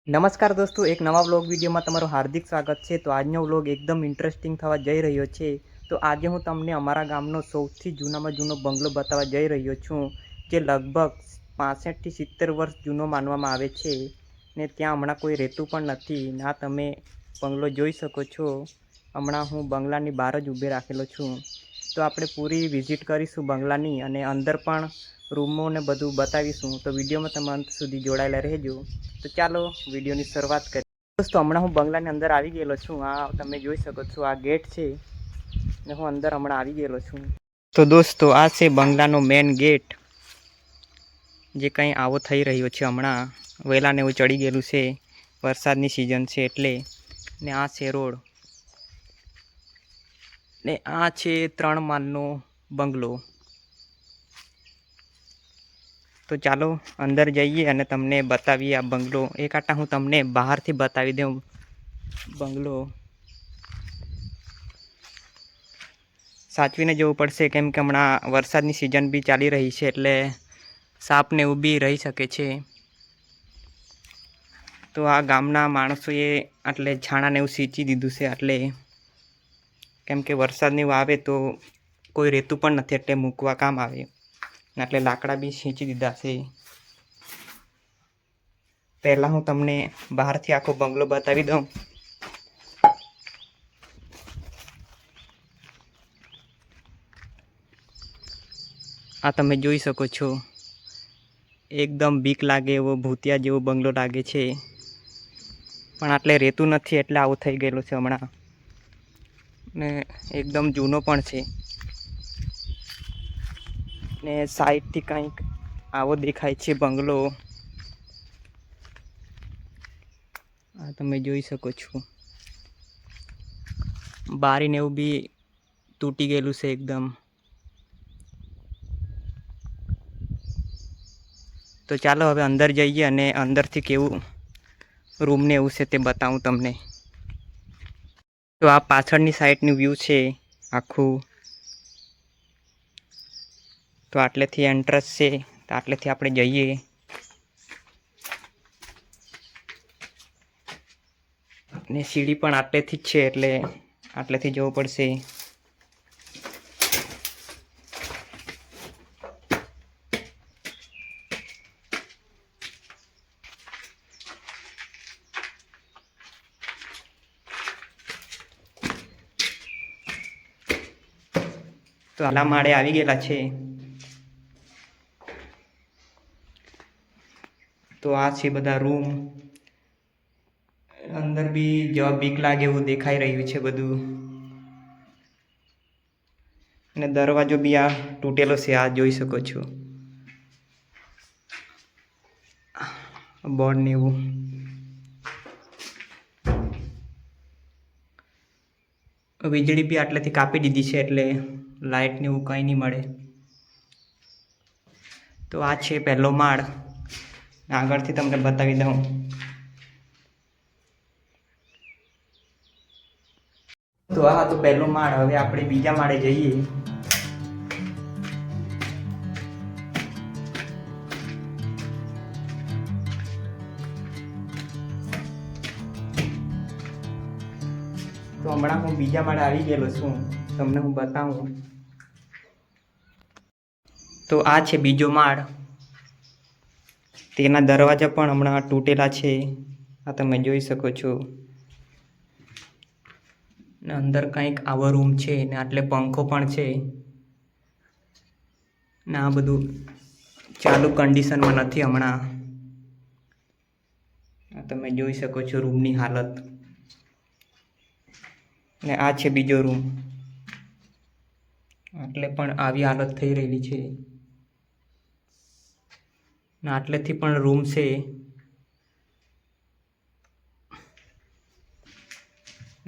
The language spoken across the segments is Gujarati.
નમસ્કાર દોસ્તો, એક નવા વ્લોગ વિડીયોમાં તમારું હાર્દિક સ્વાગત છે। તો આજનો વ્લોગ એકદમ ઇન્ટરેસ્ટિંગ થવા જઈ રહ્યો છે। તો આજે હું તમને અમારા ગામનો સૌથી જૂનામાં જૂનો બંગલો બતાવવા જઈ રહ્યો છું, જે લગભગ 65 થી 70 વર્ષ જૂનો માનવામાં આવે છે ને ત્યાં હમણાં કોઈ રહેતું પણ નથી। ના તમે બંગલો જોઈ શકો છો। હમણાં હું બંગલાની બહાર જ ઊભી રાખેલો છું। તો આપણે પૂરી વિઝિટ કરીશું બંગલાની અને અંદર પણ રૂમોને બધું બતાવીશું। તો વિડીયોમાં તમે અંત સુધી જોડાયેલા રહેજો। તો ચાલો વિડીયોની શરૂઆત કરીએ। દોસ્તો હમણાં હું બંગલાની અંદર આવી ગયેલો છું। આ તમે જોઈ શકો છો, આ ગેટ છે ને હું અંદર હમણાં આવી ગયેલો છું। તો દોસ્તો આ છે બંગલાનો મેન ગેટ, જે કંઈ આવો થઈ રહ્યો છે। હમણાં વહેલાને એવું ચડી ગયેલું છે, વરસાદની સિઝન છે એટલે। ને આ છે રોડ, ને આ છે 3 માળનો બંગલો। તો ચાલો અંદર જઈએ અને તમને બતાવીએ આ બંગલો। એક આટા હું તમને બહારથી બતાવી દઉં બંગલો। સાચવીને જવું પડશે, કેમ કે હમણાં વરસાદની સિઝન બી ચાલી રહી છે એટલે સાપને એવું બી રહી શકે છે। તો આ ગામના માણસોએ એટલે છાણાને એવું સીંચી દીધું છે, એટલે કેમ કે વરસાદને એવું આવે તો કોઈ રહેતું પણ નથી, એટલે મૂકવા કામ આવે। એટલે લાકડા બી સીંચી દીધા છે। પહેલાં હું તમને બહારથી આખો બંગલો બતાવી દઉં। આ તમે જોઈ શકો છો, એકદમ બીક લાગે એવો ભૂતિયા જેવો બંગલો લાગે છે, પણ આટલે રહેતું નથી એટલે આવું થઈ ગયેલું છે હમણાં। ને એકદમ જૂનો પણ છે, ને સાઈડથી કંઈક આવો દેખાય છે બંગલો। આ તમે જોઈ શકો છો, બારીને એવું બી તૂટી ગયેલું છે એકદમ। તો ચાલો હવે અંદર જઈએ અને અંદરથી કેવું રૂમને એવું છે તે બતાવું તમને। તો આ પાછળની સાઈડનું વ્યૂ છે આખું। તો આટલેથી એન્ટ્રન્સ છે, તો આટલેથી આપણે જઈએ। ને સીડી પણ આટલેથી જ છે, એટલે આટલેથી જવું પડશે। તો આલા માળે આવી ગયેલા છે। તો આ છે બધા રૂમ। અંદર બી જવા બીક લાગે એવું દેખાઈ રહ્યું છે બધું, અને દરવાજો બી આ તૂટેલો છે, આ જોઈ શકો છો બોર્ડ ને એવું। વીજળી બી આટલેથી કાપી દીધી છે, એટલે લાઇટ ને એવું કંઈ નહીં મળે। તો આ છે પહેલો માળ, આગળથી તમને બતાવી દઉં। તો આ તો પહેલો માળ, હવે આપણે બીજા માળે જઈએ। તો હમણાં હું બીજા માળે આવી ગયેલો છું, તમને હું બતાવું। તો આ છે બીજો માળ, તેના દરવાજા પણ હમણાં તૂટેલા છે, આ તમે જોઈ શકો છો। ને અંદર કંઈક આવો રૂમ છે, ને આટલે પંખો પણ છે, ને આ બધું ચાલુ કન્ડિશનમાં નથી હમણાં। આ તમે જોઈ શકો છો રૂમની હાલત। ને આ છે બીજો રૂમ, આટલે પણ આવી હાલત થઈ રહેલી છે, ને આટલેથી પણ રૂમ છે।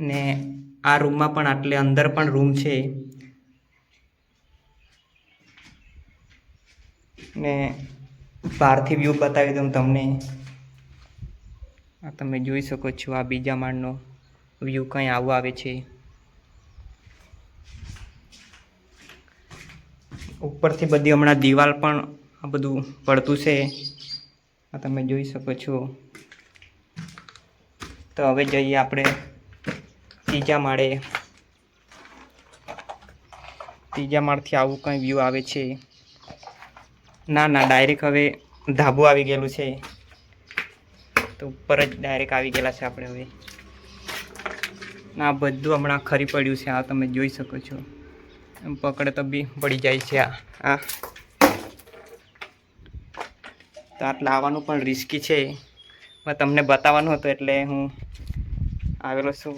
ને આ રૂમમાં પણ આટલે અંદર પણ રૂમ છે, ને બહારથી વ્યૂ બતાવી દઉં તમને। આ તમે જોઈ શકો છો, આ બીજા માળનો વ્યૂ કંઈ આવો આવે છે। ઉપરથી બધી હમણાં દિવાલ પણ આ બધું પડતું છે, આ તમે જોઈ શકો છો। તો હવે જઈએ આપણે ત્રીજા માળે. ત્રીજા માળથી આવું કંઈ વ્યૂ આવે છે. ના ડાયરેક્ટ હવે ધાબુ આવી ગયેલું છે, તો ઉપર જ ડાયરેક્ટ આવી ગયેલા છે આપણે હવે. આ બધું હમણાં ખરી પડ્યું છે. આ તમે જોઈ શકો છો, એમ પકડે તો બી પડી જાય છે. આ તો આટલા આવવાનું પણ રિસ્કી છે, પણ તમને બતાવવાનું હતું એટલે હું આવેલો છું.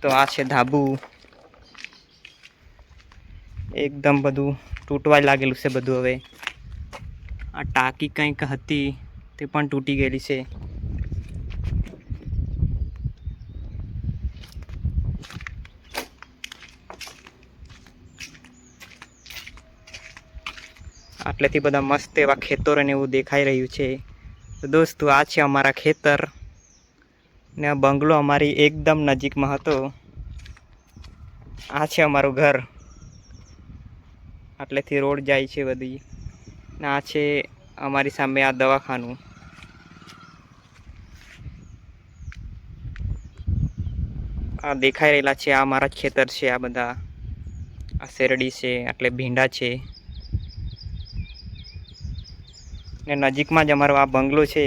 તો આ છે ધાબુ. એકદમ બધું તૂટવા લાગેલું છે બધું હવે. આ ટાંકી કંઈક હતી તે પણ તૂટી ગયેલી છે. આટલેથી બધા મસ્ત એવા ખેતરો ને એવું દેખાઈ રહ્યું છે. તો દોસ્તો આ છે અમારા ખેતર ને આ બંગલો અમારી એકદમ નજીકમાં હતો. આ છે અમારું ઘર. આટલેથી રોડ જાય છે બધી, ને આ છે અમારી સામે આ દવાખાનું. આ દેખાઈ રહેલા છે આ મારા ખેતર છે. આ બધા આ શેરડી છે, એટલે ભીંડા છે, ને નજીકમાં જ અમારો આ બંગલો છે.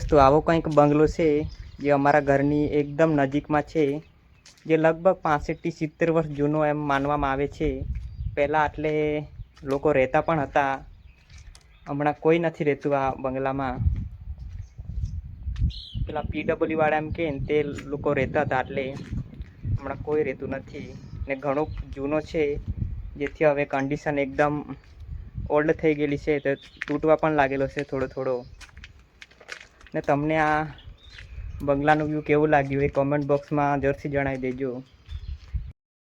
તો આવો કંઈક બંગલો છે જે અમારા ઘરની એકદમ નજીકમાં છે, જે લગભગ 65 થી 70 વર્ષ જૂનો એમ માનવામાં આવે છે. પહેલાં આટલે લોકો રહેતા પણ હતા. હમણાં કોઈ નથી રહેતું આ બંગલામાં. પેલા PW વાળા એમ કે તે લોકો રહેતા હતા, એટલે હમણાં કોઈ રહેતું નથી. ને ઘણો જૂનો છે, જેથી હવે કન્ડિશન એકદમ ઓલ્ડ થઈ ગયેલી છે, તો તૂટવા પણ લાગેલો છે થોડો. ને તમને આ બંગલાનું વ્યૂ કેવું લાગ્યું એ કોમેન્ટ બોક્સમાં જરૂરથી જણાવી દેજો.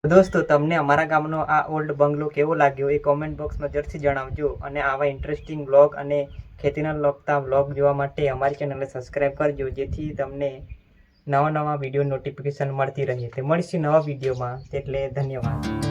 દોસ્તો તમને અમારા ગામનો આ ઓલ્ડ બંગલો કેવો લાગ્યો એ કોમેન્ટ બોક્સમાં જરૂરથી જણાવજો. અને આવા ઇન્ટરેસ્ટિંગ વ્લોગ અને ખેતીના લગતા વ્લોગ જોવા માટે અમારી ચેનલને સબસ્ક્રાઈબ કરજો, જેથી તમને નવા વિડીયો નોટિફિકેશન મળતી રહે. તે મળીશું નવા વિડીયોમાં. એટલે ધન્યવાદ.